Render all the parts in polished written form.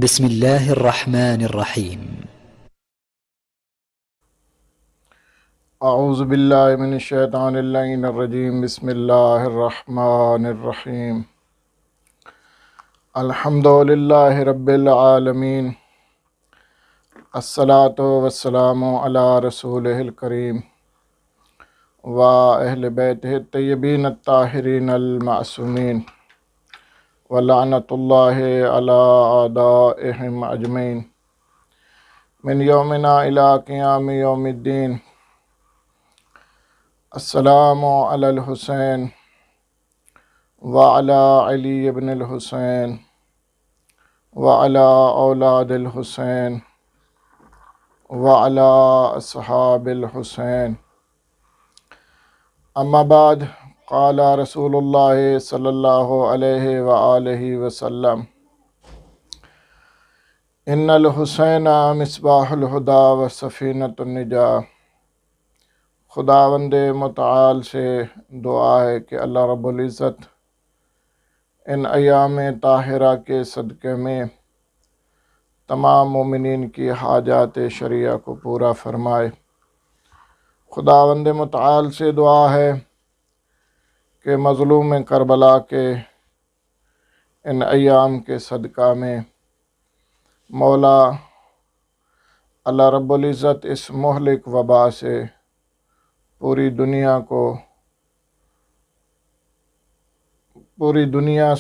بسم الله الرحمن الرحيم. اعوذ باللہ من الشیطان اللعین الرجیم. بسم اللہ الرحمن الرحیم. الحمد للہ رب العالمین. الصلاۃ والسلام علی رسولہ الکریم و اہل بیتہ الطیبین الطاہرین المعصومین ولعنۃ اللہ علی اعدائہم اجمعین من یومنا الی قیام یوم الدین. السلام علی الحسین وعلی علی ابن الحسین وعلی اولاد الحسین وعلی اصحاب الحسین. اما بعد، قال رسول اللہ صلی اللہ علیہ وآلہ وسلم: ان الحسین مصباح الہدی و سفینۃ النجاۃ. خداوند متعال سے دعا ہے کہ اللہ رب العزت ان ایام طاہرہ کے صدقے میں تمام مومنین کی حاجات شرعیہ کو پورا فرمائے. خداوند متعال سے دعا ہے کہ مظلوم کربلا کے ان ایام کے صدقہ میں مولا اللہ رب العزت اس مہلک وبا سے پوری دنیا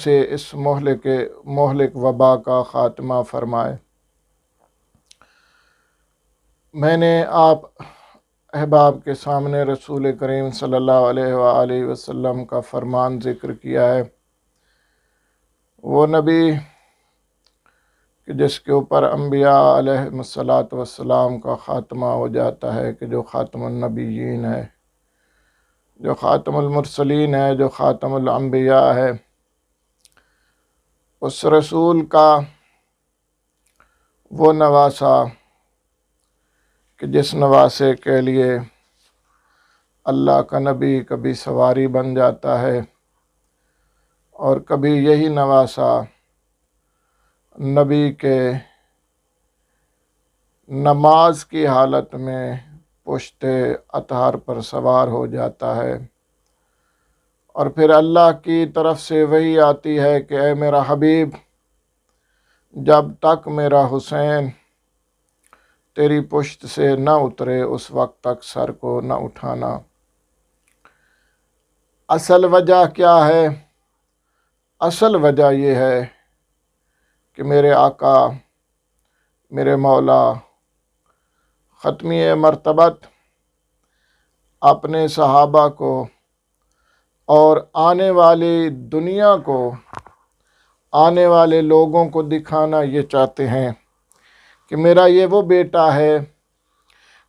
سے اس مہلک وبا کا خاتمہ فرمائے. میں نے آپ احباب کے سامنے رسول کریم صلی اللہ علیہ وآلہ وسلم کا فرمان ذکر کیا ہے. وہ نبی کہ جس کے اوپر انبیاء علیہ السلام کا خاتمہ ہو جاتا ہے، کہ جو خاتم النبیین ہے، جو خاتم المرسلین ہے، جو خاتم الانبیاء ہے، اس رسول کا وہ نواسہ کہ جس نواسے کے لیے اللہ کا نبی کبھی سواری بن جاتا ہے اور کبھی یہی نواسہ نبی کے نماز کی حالت میں پشت اطہار پر سوار ہو جاتا ہے، اور پھر اللہ کی طرف سے وحی آتی ہے کہ اے میرا حبیب، جب تک میرا حسین تیری پشت سے نہ اترے اس وقت تک سر کو نہ اٹھانا. اصل وجہ کیا ہے؟ اصل وجہ یہ ہے کہ میرے آقا، میرے مولا ختمی مرتبت اپنے صحابہ کو اور آنے والی دنیا کو، آنے والے لوگوں کو دکھانا یہ چاہتے ہیں کہ میرا یہ وہ بیٹا ہے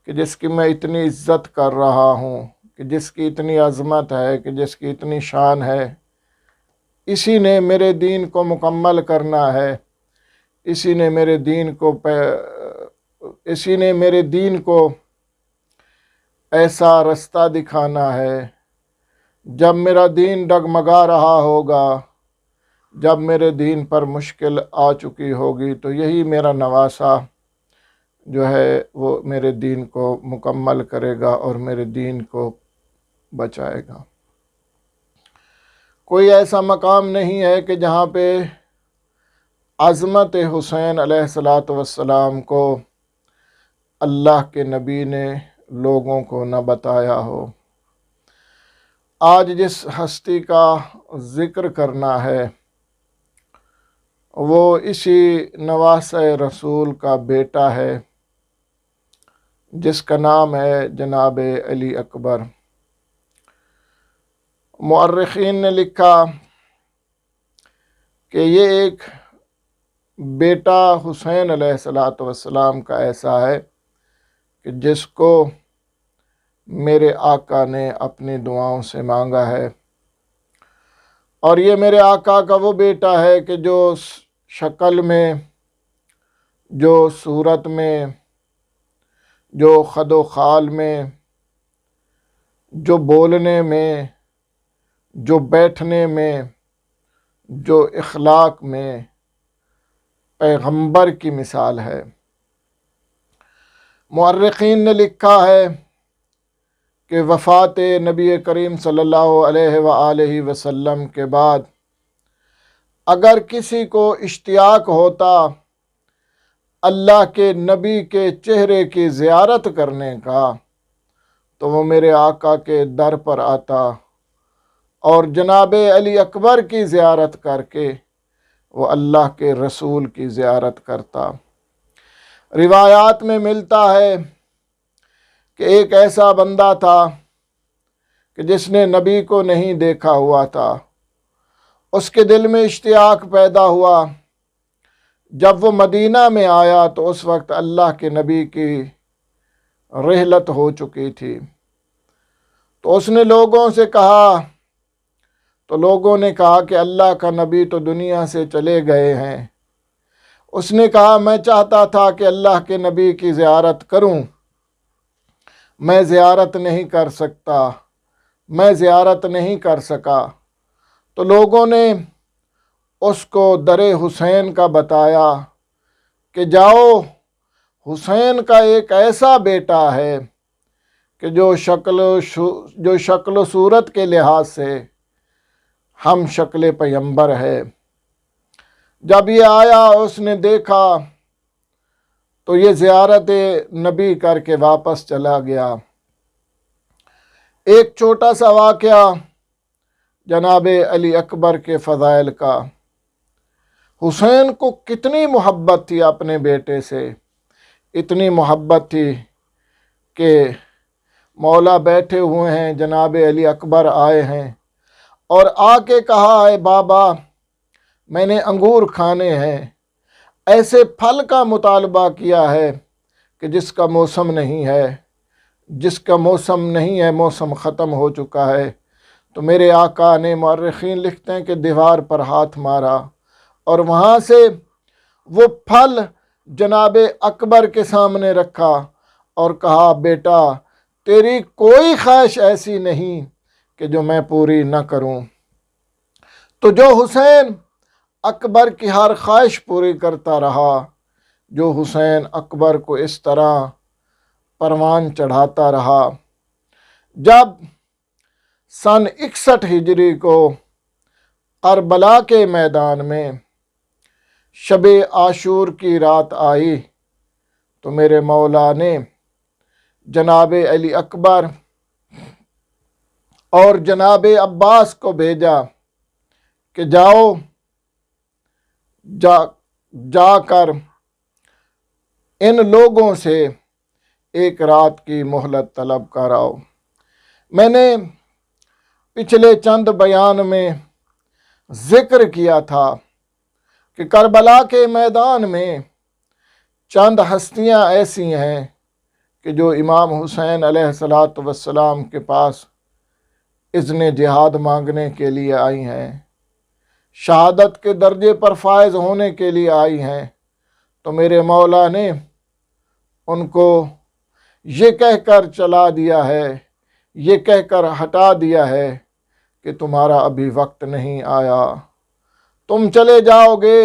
کہ جس کی میں اتنی عزت کر رہا ہوں، کہ جس کی اتنی عظمت ہے، کہ جس کی اتنی شان ہے. اسی نے میرے دین کو مکمل کرنا ہے، اسی نے میرے دین کو ایسا رستہ دکھانا ہے. جب میرا دین ڈگمگا رہا ہوگا، جب میرے دین پر مشکل آ چکی ہوگی، تو یہی میرا نواسہ جو ہے وہ میرے دین کو مکمل کرے گا اور میرے دین کو بچائے گا. کوئی ایسا مقام نہیں ہے کہ جہاں پہ عظمت حسین علیہ السلام کو اللہ کے نبی نے لوگوں کو نہ بتایا ہو. آج جس ہستی کا ذکر کرنا ہے وہ اسی نواسہ رسول کا بیٹا ہے، جس کا نام ہے جناب علی اکبر. مورخین نے لکھا کہ یہ ایک بیٹا حسین علیہ السلام کا ایسا ہے کہ جس کو میرے آقا نے اپنی دعاؤں سے مانگا ہے، اور یہ میرے آقا کا وہ بیٹا ہے کہ جو شکل میں، جو صورت میں، جو خد و خال میں، جو بولنے میں، جو بیٹھنے میں، جو اخلاق میں پیغمبر کی مثال ہے۔ مورخین نے لکھا ہے کہ وفات نبی کریم صلی اللہ علیہ وآلہ وسلم کے بعد اگر کسی کو اشتیاق ہوتا اللہ کے نبی کے چہرے کی زیارت کرنے کا تو وہ میرے آقا کے در پر آتا اور جناب علی اکبر کی زیارت کر کے وہ اللہ کے رسول کی زیارت کرتا۔ روایات میں ملتا ہے کہ ایک ایسا بندہ تھا کہ جس نے نبی کو نہیں دیکھا ہوا تھا، اس کے دل میں اشتیاق پیدا ہوا۔ جب وہ مدینہ میں آیا تو اس وقت اللہ کے نبی کی رحلت ہو چکی تھی، تو اس نے لوگوں سے کہا، تو لوگوں نے کہا کہ اللہ کا نبی تو دنیا سے چلے گئے ہیں۔ اس نے کہا میں چاہتا تھا کہ اللہ کے نبی کی زیارت کروں، میں زیارت نہیں کر سکتا، میں زیارت نہیں کر سکا۔ تو لوگوں نے اس کو در حسین کا بتایا کہ جاؤ، حسین کا ایک ایسا بیٹا ہے کہ جو شکل و صورت کے لحاظ سے ہم شکل پیغمبر ہے۔ جب یہ آیا اس نے دیکھا تو یہ زیارت نبی کر کے واپس چلا گیا۔ ایک چھوٹا سا واقعہ جناب علی اکبر کے فضائل کا۔ حسین کو کتنی محبت تھی اپنے بیٹے سے، اتنی محبت تھی کہ مولا بیٹھے ہوئے ہیں، جناب علی اکبر آئے ہیں اور آ کے کہا ہے بابا میں نے انگور کھانے ہیں، ایسے پھل کا مطالبہ کیا ہے کہ جس کا موسم نہیں ہے، جس کا موسم نہیں ہے، موسم ختم ہو چکا ہے۔ تو میرے آقا نے، مورخین لکھتے ہیں کہ دیوار پر ہاتھ مارا اور وہاں سے وہ پھل جناب اکبر کے سامنے رکھا اور کہا بیٹا تیری کوئی خواہش ایسی نہیں کہ جو میں پوری نہ کروں۔ تو جو حسین اکبر کی ہر خواہش پوری کرتا رہا، جو حسین اکبر کو اس طرح پروان چڑھاتا رہا، جب سن 61 ہجری کو کربلا کے میدان میں شب عاشور کی رات آئی تو میرے مولا نے جناب علی اکبر اور جناب عباس کو بھیجا کہ جاؤ جا کر ان لوگوں سے ایک رات کی مہلت طلب کراؤ۔ میں نے پچھلے چند بیان میں ذکر کیا تھا کہ کربلا کے میدان میں چند ہستیاں ایسی ہیں کہ جو امام حسین علیہ السلام کے پاس اذن جہاد مانگنے کے لیے آئی ہیں، شہادت کے درجے پر فائز ہونے کے لیے آئی ہیں۔ تو میرے مولا نے ان کو یہ کہہ کر چلا دیا ہے، یہ کہہ کر ہٹا دیا ہے کہ تمہارا ابھی وقت نہیں آیا، تم چلے جاؤ گے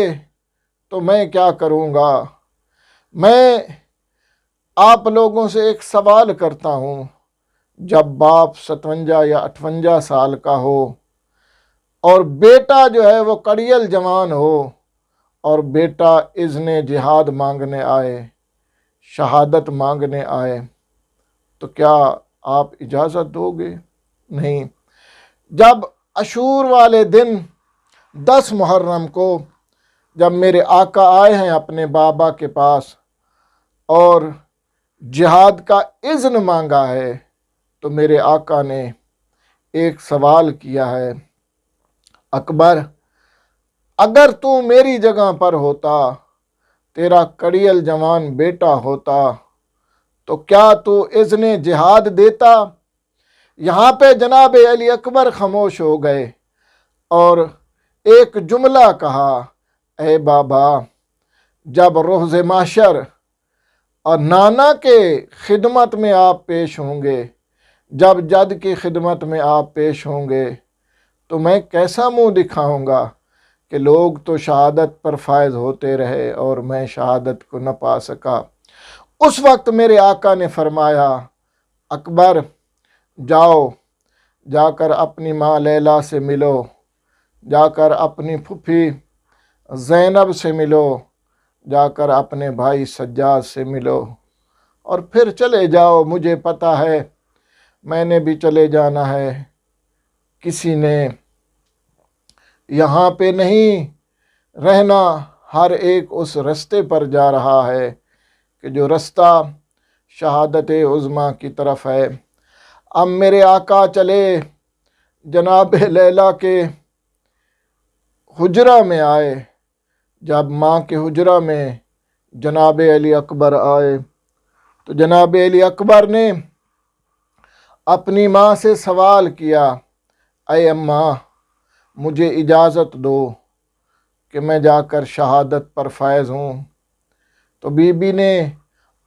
تو میں کیا کروں گا۔ میں آپ لوگوں سے ایک سوال کرتا ہوں، جب باپ 57 یا 58 سال کا ہو اور بیٹا جو ہے وہ کڑیل جوان ہو اور بیٹا اذن جہاد مانگنے آئے، شہادت مانگنے آئے، تو کیا آپ اجازت دو گے؟ نہیں۔ جب عاشور والے دن 10 محرم کو جب میرے آقا آئے ہیں اپنے بابا کے پاس اور جہاد کا اذن مانگا ہے تو میرے آقا نے ایک سوال کیا ہے، اکبر اگر تو میری جگہ پر ہوتا، تیرا کڑیل جوان بیٹا ہوتا تو کیا تو اذن جہاد دیتا؟ یہاں پہ جناب علی اکبر خاموش ہو گئے اور ایک جملہ کہا، اے بابا جب روز محشر اور نانا کے خدمت میں آپ پیش ہوں گے، جب جد کی خدمت میں آپ پیش ہوں گے تو میں کیسا منہ دکھاؤں گا کہ لوگ تو شہادت پر فائز ہوتے رہے اور میں شہادت کو نہ پا سکا۔ اس وقت میرے آقا نے فرمایا اکبر جاؤ، جا کر اپنی ماں لیلا سے ملو، جا کر اپنی پھوپھی زینب سے ملو، جا کر اپنے بھائی سجاد سے ملو، اور پھر چلے جاؤ، مجھے پتہ ہے میں نے بھی چلے جانا ہے، کسی نے یہاں پہ نہیں رہنا، ہر ایک اس رستے پر جا رہا ہے کہ جو رستہ شہادت عظمیٰ کی طرف ہے۔ اب میرے آقا چلے جناب لیلا کے حجرہ میں آئے۔ جب ماں کے حجرہ میں جناب علی اکبر آئے تو جناب علی اکبر نے اپنی ماں سے سوال کیا، اے اماں مجھے اجازت دو کہ میں جا کر شہادت پر فائز ہوں۔ تو بی بی نے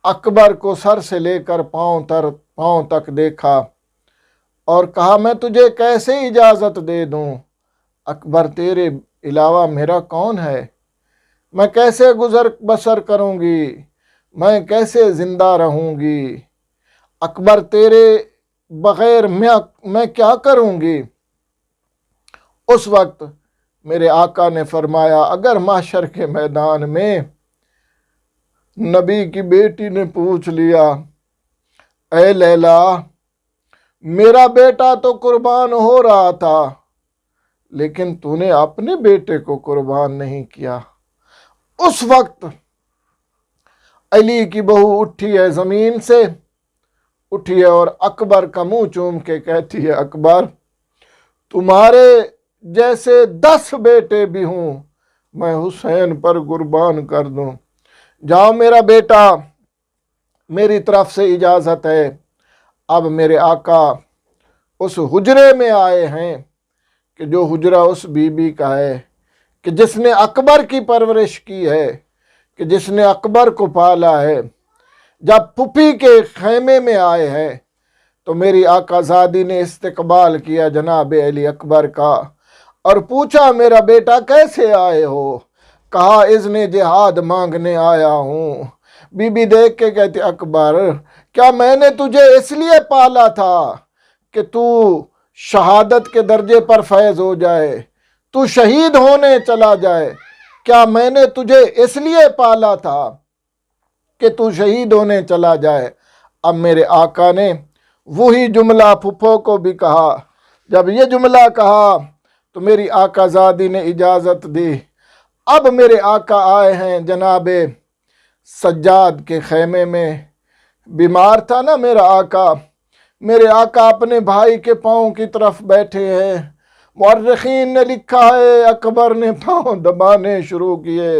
اکبر کو سر سے لے کر پاؤں تک دیکھا اور کہا میں تجھے کیسے اجازت دے دوں، اکبر تیرے علاوہ میرا کون ہے، میں کیسے گزر بسر کروں گی، میں کیسے زندہ رہوں گی، اکبر تیرے بغیر میں کیا کروں گی۔ اس وقت میرے آقا نے فرمایا اگر محشر کے میدان میں نبی کی بیٹی نے پوچھ لیا اے لیلا میرا بیٹا تو قربان ہو رہا تھا لیکن تو نے اپنے بیٹے کو قربان نہیں کیا، اس وقت علی کی بہو اٹھی ہے، زمین سے اٹھی ہے اور اکبر کا منہ چوم کے کہتی ہے اکبر تمہارے جیسے 10 بیٹے بھی ہوں میں حسین پر قربان کر دوں، جاؤ میرا بیٹا، میری طرف سے اجازت ہے۔ اب میرے آقا اس حجرے میں آئے ہیں کہ جو حجرہ اس بی بی کا ہے کہ جس نے اکبر کی پرورش کی ہے، کہ جس نے اکبر کو پالا ہے۔ جب پھوپھی کے خیمے میں آئے ہیں تو میری آقا زادی نے استقبال کیا جناب علی اکبر کا اور پوچھا میرا بیٹا کیسے آئے ہو، کہا اذن جہاد مانگنے آیا ہوں۔ بی بی دیکھ کے کہتی اکبر کیا میں نے تجھے اس لیے پالا تھا کہ تو شہادت کے درجے پر فیض ہو جائے، تو شہید ہونے چلا جائے، کیا میں نے تجھے اس لیے پالا تھا کہ تو شہید ہونے چلا جائے۔ اب میرے آقا نے وہی جملہ پھپھو کو بھی کہا، جب یہ جملہ کہا تو میری آقا زادی نے اجازت دی۔ اب میرے آقا آئے ہیں جناب سجاد کے خیمے میں، بیمار تھا نا میرا آقا، میرے آقا اپنے بھائی کے پاؤں کی طرف بیٹھے ہیں، مورخین نے لکھا ہے اکبر نے پاؤں دبانے شروع کیے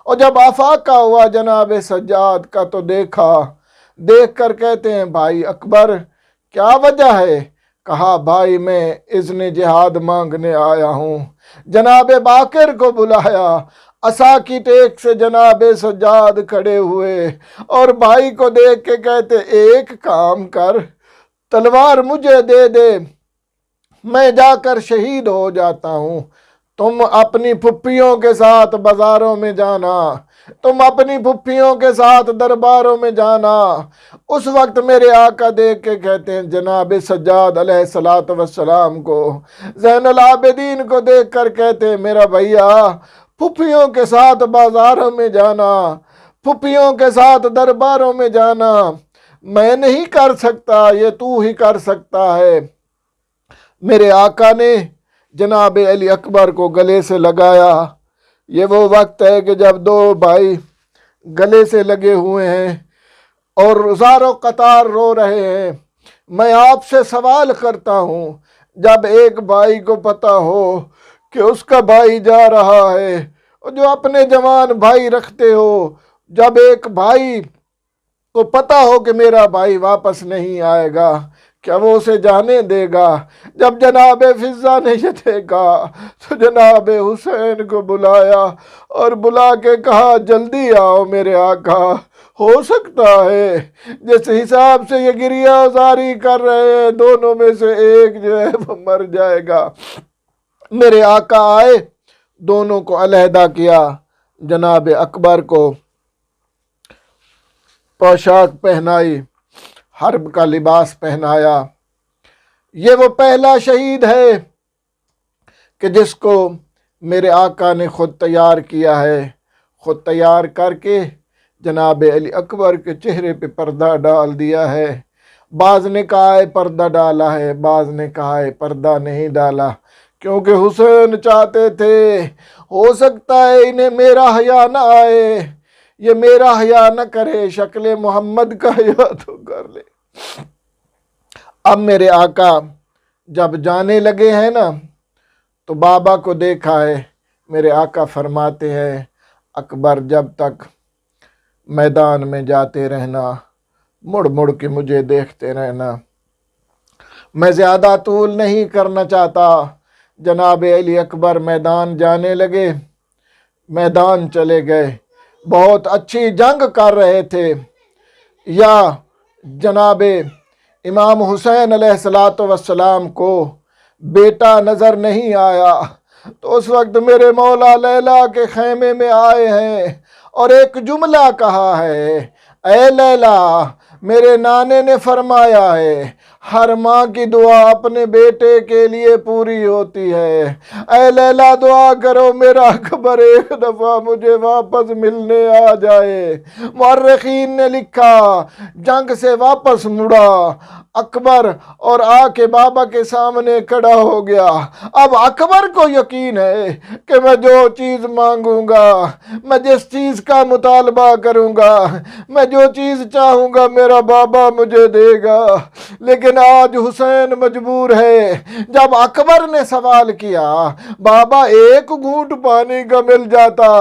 اور جب افاقہ ہوا جناب سجاد کا تو دیکھ کر کہتے ہیں بھائی اکبر کیا وجہ ہے، کہا بھائی میں اذن جہاد مانگنے آیا ہوں۔ جناب باقر کو بلایا، عصا کی ٹیک سے جناب سجاد کھڑے ہوئے اور بھائی کو دیکھ کے کہتے ایک کام کر تلوار مجھے دے دے میں جا کر شہید ہو جاتا ہوں، تم اپنی پھپھیوں کے ساتھ بازاروں میں جانا، تم اپنی پھپھیوں کے ساتھ درباروں میں جانا۔ اس وقت میرے آقا دیکھ کے کہتے ہیں جناب سجاد علیہ السلام کو، زین العابدین کو دیکھ کر کہتے ہیں میرا بھیا پھپھیوں کے ساتھ بازاروں میں جانا، پھپھیوں کے ساتھ درباروں میں جانا میں نہیں کر سکتا، یہ تو ہی کر سکتا ہے۔ میرے آقا نے جناب علی اکبر کو گلے سے لگایا۔ یہ وہ وقت ہے کہ جب دو بھائی گلے سے لگے ہوئے ہیں اور زاروں قطار رو رہے ہیں۔ میں آپ سے سوال کرتا ہوں جب ایک بھائی کو پتہ ہو کہ اس کا بھائی جا رہا ہے اور جو اپنے جوان بھائی رکھتے ہو، جب ایک بھائی کو پتہ ہو کہ میرا بھائی واپس نہیں آئے گا کیا وہ اسے جانے دے گا؟ جب جناب فضہ نے یہ دیکھا تو جناب حسین کو بلایا اور بلا کے کہا جلدی آؤ میرے آقا، ہو سکتا ہے جس حساب سے یہ گریہ زاری کر رہے ہیں دونوں میں سے ایک جو ہے وہ مر جائے گا۔ میرے آقا آئے، دونوں کو علیحدہ کیا، جناب اکبر کو پوشاک پہنائی، حرب کا لباس پہنایا۔ یہ وہ پہلا شہید ہے کہ جس کو میرے آقا نے خود تیار کیا ہے، خود تیار کر کے جناب علی اکبر کے چہرے پہ پردہ ڈال دیا ہے۔ بعض نے کہا ہے پردہ ڈالا ہے، بعض نے کہا ہے پردہ نہیں ڈالا، کیونکہ حسین چاہتے تھے ہو سکتا ہے انہیں میرا حیا نہ آئے، یہ میرا حیا نہ کرے، شکل محمد کا حیا تو کر لے۔ اب میرے آقا جب جانے لگے ہیں نا تو بابا کو دیکھا ہے، میرے آقا فرماتے ہیں اکبر جب تک میدان میں جاتے رہنا، مڑ مڑ کے مجھے دیکھتے رہنا۔ میں زیادہ طول نہیں کرنا چاہتا۔ جناب علی اکبر میدان جانے لگے، میدان چلے گئے، بہت اچھی جنگ کر رہے تھے۔ یا جناب امام حسین علیہ السلام کو بیٹا نظر نہیں آیا، تو اس وقت میرے مولا لیلا کے خیمے میں آئے ہیں اور ایک جملہ کہا ہے، اے لیلا، میرے نانے نے فرمایا ہے ہر ماں کی دعا اپنے بیٹے کے لیے پوری ہوتی ہے، اے لیلا دعا کرو میرا اکبر ایک دفعہ مجھے واپس ملنے آ جائے۔ مورخین نے لکھا جنگ سے واپس مڑا اکبر اور آ کے بابا کے سامنے کھڑا ہو گیا۔ اب اکبر کو یقین ہے کہ میں جو چیز مانگوں گا، میں جس چیز کا مطالبہ کروں گا، میں جو چیز چاہوں گا میرا بابا مجھے دے گا۔ لیکن آج حسین مجبور ہے۔ جب اکبر نے سوال کیا بابا ایک گھونٹ پانی کا مل جاتا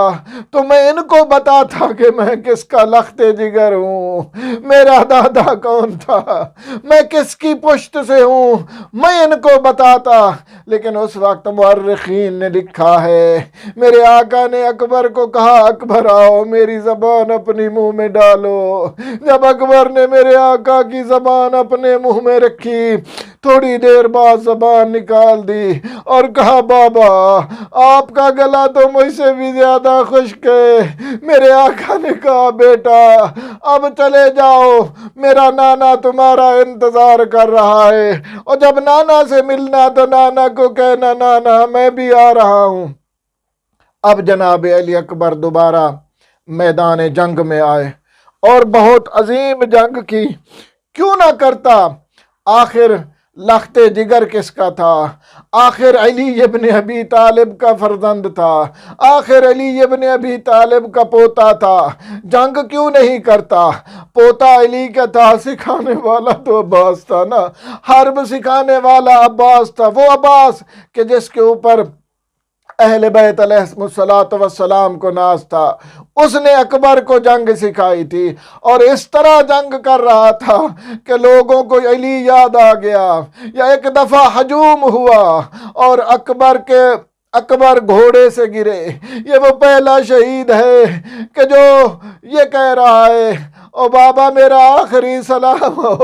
تو میں ان کو بتاتا کہ میں کس کا لخت جگر ہوں، میرا دادا کون تھا، میں کس کی پشت سے ہوں، میں ان کو بتاتا۔ لیکن اس وقت مورخین نے لکھا ہے میرے آقا نے اکبر کو کہا اکبر آؤ میری زبان اپنی منہ میں ڈالو۔ جب اکبر نے میرے آقا کی زبان اپنے منہ میں رکھی، تھوڑی دیر بعد زبان نکال دی اور کہا بابا آپ کا گلا تو مجھ سے بھی زیادہ خشک ہے۔ میرے آقا نے کہا بیٹا اب چلے جاؤ، میرا نانا تمہارا انتظار کر رہا ہے، اور جب نانا سے ملنا تو نانا کو کہنا نانا میں بھی آ رہا ہوں۔ اب جناب علی اکبر دوبارہ میدان جنگ میں آئے اور بہت عظیم جنگ کی۔ کیوں نہ کرتا؟ آخر لخت جگر کس کا تھا؟ آخر علی ابن ابی طالب کا فرزند تھا، آخر علی ابن ابی طالب کا پوتا تھا۔ جنگ کیوں نہیں کرتا؟ پوتا علی کا تھا، سکھانے والا تو عباس تھا نا، حرب سکھانے والا عباس تھا، وہ عباس کہ جس کے اوپر اہل بیت علیہ السلام کو ناز تھا، اس نے اکبر کو جنگ سکھائی تھی، اور اس طرح جنگ کر رہا تھا کہ لوگوں کو علی یاد آ گیا۔ یا ایک دفعہ ہجوم ہوا اور اکبر گھوڑے سے گرے۔ یہ وہ پہلا شہید ہے کہ جو یہ کہہ رہا ہے او بابا میرا آخری سلام ہو،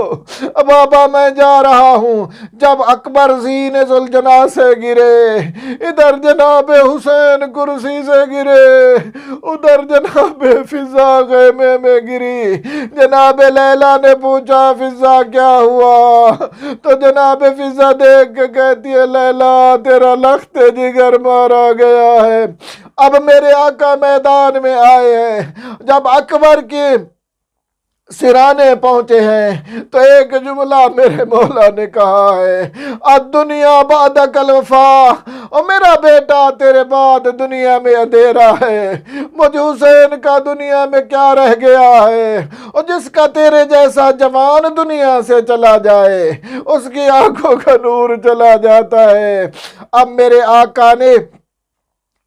بابا میں جا رہا ہوں۔ جب اکبر زین ذوالجناح سے گرے، ادھر جناب حسین کرسی سے گرے، ادھر جناب فضا خیمے میں گری۔ جناب لیلا نے پوچھا فضا کیا ہوا؟ تو جناب فضا دیکھ کے کہتی ہے لیلا تیرا لخت جگر مارا گیا ہے۔ اب میرے آقا میدان میں آئے ہیں، جب اکبر کی سرانے پہنچے ہیں تو ایک جملہ میرے مولا نے کہا ہے الدنیا بعدک الوفا، اور میرا بیٹا تیرے بعد دنیا میں اندھیرا ہے۔ مجھ حسین کا دنیا میں کیا رہ گیا ہے؟ اور جس کا تیرے جیسا جوان دنیا سے چلا جائے اس کی آنکھوں کا نور چلا جاتا ہے۔ اب میرے آقا نے،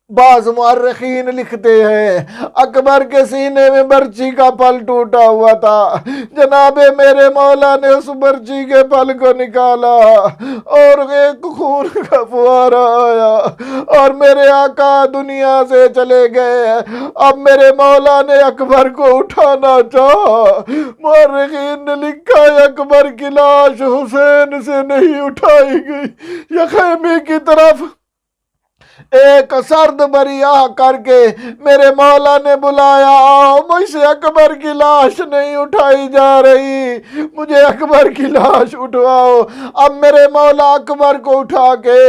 بعض مورخین لکھتے ہیں اکبر کے سینے میں برچی کا پل ٹوٹا ہوا تھا، جناب میرے مولا نے اس برچی کے پل کو نکالا اور ایک خون کا فوارہ آیا اور میرے آقا دنیا سے چلے گئے۔ اب میرے مولا نے اکبر کو اٹھانا چاہا، مورخین نے لکھا ہے اکبر کی لاش حسین سے نہیں اٹھائی گئی، یہ خیمے کی طرف ایک سرد بریا کر کے میرے مولا نے بلایا، آؤ مجھ سے اکبر کی لاش نہیں اٹھائی جا رہی، مجھے اکبر کی لاش اٹھواؤ۔ اب میرے مولا اکبر کو اٹھا کے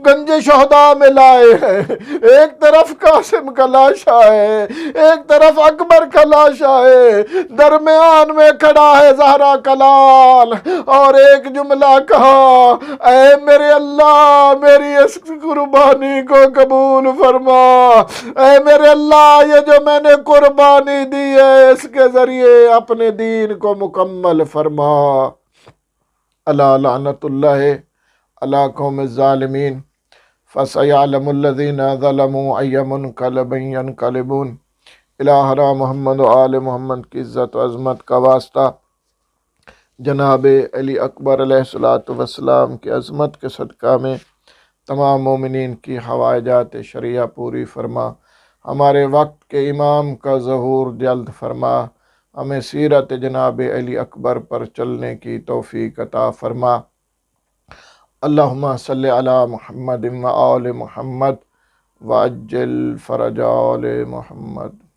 گنج شہداء میں لائے ہیں۔ ایک طرف قاسم کا لاشا ہے، ایک طرف اکبر کا لاشا ہے، درمیان میں کھڑا ہے زہرا کا لال، اور ایک جملہ کہا، اے میرے اللہ میری اس قربانی کو قبول فرما، اے میرے اللہ یہ جو میں نے قربانی دی ہے اس کے ذریعے اپنے دین کو مکمل فرما۔ الا لعنت اللہ علی قوم الظالمین، فسیعلم الذین ظلموا ای منقلب ینقلبون۔ الہ محمد و آل محمد کی عزت و عظمت کا واسطہ جناب علی اکبر علیہ السلام کی عظمت کے صدقہ میں تمام مومنین کی حوائجات شرعیہ پوری فرما، ہمارے وقت کے امام کا ظہور جلد فرما، ہمیں سیرت جناب علی اکبر پر چلنے کی توفیق عطا فرما۔ اللہم صلی علی محمد و آل محمد وعجل فرج آل محمد۔